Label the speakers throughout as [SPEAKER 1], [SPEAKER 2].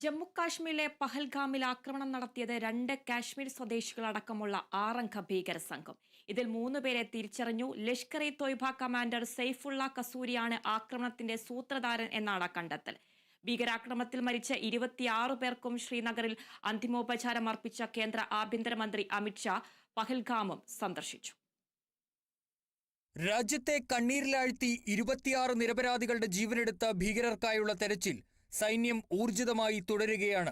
[SPEAKER 1] ജമ്മുകാശ്മീരിലെ പഹൽഗാമിൽ ആക്രമണം നടത്തിയത് 2 കാശ്മീർ സ്വദേശികളടക്കമുള്ള 6 ഭീകര സംഘം. ഇതിൽ 3 പേരെ തിരിച്ചറിഞ്ഞു. ലഷ്കർ-ഇ-തോയ്ബ കമാൻഡർ സൈഫുള്ള കസൂരിയാണ് ആക്രമണത്തിന്റെ സൂത്രധാരൻ എന്നാണ് കണ്ടെത്തൽ. ഭീകരാക്രമണത്തിൽ മരിച്ച 26 പേർക്കും ശ്രീനഗറിൽ അന്തിമോപചാരം അർപ്പിച്ച കേന്ദ്ര ആഭ്യന്തരമന്ത്രി അമിത്ഷാ പഹൽഗാമും സന്ദർശിച്ചു.
[SPEAKER 2] രാജ്യത്തെ കണ്ണീരിലാഴ്ത്തി 26 നിരപരാധികളുടെ ജീവനെടുത്ത ഭീകരർക്കായുള്ള തെരച്ചിൽ സൈന്യം ഊർജിതമായി തുടരുകയാണ്.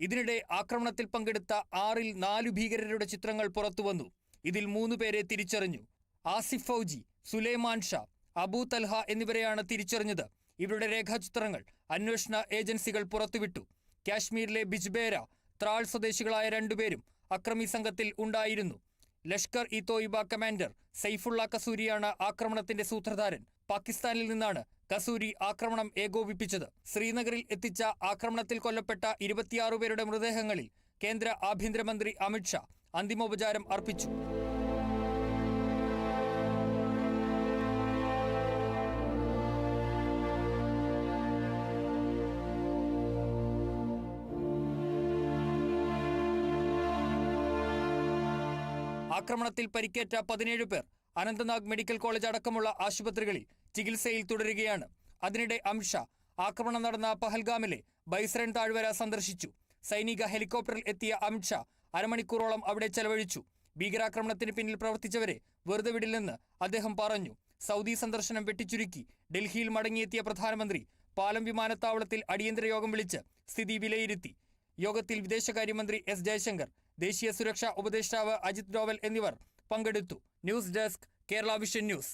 [SPEAKER 2] ഇതിനിടെ ആക്രമണത്തിൽ പങ്കെടുത്ത 6-ൽ 4 ഭീകരരുടെ ചിത്രങ്ങൾ പുറത്തുവന്നു. ഇതിൽ 3 പേരെ തിരിച്ചറിഞ്ഞു. ആസിഫ് ഫൗജി, സുലൈമാൻ ഷാ, അബൂ തൽഹ എന്നിവരെയാണ് തിരിച്ചറിഞ്ഞത്. ഇവരുടെ രേഖാചിത്രങ്ങൾ അന്വേഷണ ഏജൻസികൾ പുറത്തുവിട്ടു. കാശ്മീരിലെ ബിജ്ബേര, ത്രാൾ സ്വദേശികളായ 2 പേരും അക്രമി സംഘത്തിൽ ഉണ്ടായിരുന്നു. ലഷ്കർ-ഇ-തോയ്ബ കമാൻഡർ സൈഫുള്ള കസൂരിയാണ് ആക്രമണത്തിന്റെ സൂത്രധാരൻ. പാകിസ്ഥാനിൽ നിന്നാണ് കസൂരി ആക്രമണം ഏകോപിപ്പിച്ചത്. ശ്രീനഗറിൽ എത്തിച്ച ആക്രമണത്തിൽ കൊല്ലപ്പെട്ട 26 പേരുടെ മൃതദേഹങ്ങളിൽ കേന്ദ്ര ആഭ്യന്തരമന്ത്രി അമിത്ഷാ അന്തിമോപചാരം അർപ്പിച്ചു. ആക്രമണത്തിൽ പരിക്കേറ്റ 17 പേർ അനന്തനാഗ് മെഡിക്കൽ കോളേജ് അടക്കമുള്ള ആശുപത്രികളിൽ ചികിത്സയിൽ തുടരുകയാണ്. അതിനിടെ അമിത്ഷാ ആക്രമണം നടന്ന പഹൽഗാമിലെ ബൈസ്രൻ താഴ്വര സന്ദർശിച്ചു. സൈനിക ഹെലികോപ്റ്ററിൽ എത്തിയ അമിത്ഷാ അരമണിക്കൂറോളം അവിടെ ചെലവഴിച്ചു. ഭീകരാക്രമണത്തിന് പിന്നിൽ പ്രവർത്തിച്ചവരെ വെറുതെ വിടില്ലെന്ന് അദ്ദേഹം പറഞ്ഞു. സൗദി സന്ദർശനം വെട്ടിച്ചുരുക്കി ഡൽഹിയിൽ മടങ്ങിയെത്തിയ പ്രധാനമന്ത്രി പാലം വിമാനത്താവളത്തിൽ അടിയന്തര യോഗം വിളിച്ച് സ്ഥിതി വിലയിരുത്തി. യോഗത്തിൽ വിദേശകാര്യമന്ത്രി എസ് ജയശങ്കർ, ദേശീയ സുരക്ഷാ ഉപദേഷ്ടാവ് അജിത് ഡോവൽ എന്നിവർ പങ്കെടുത്തു. News desk, Kerala vision news.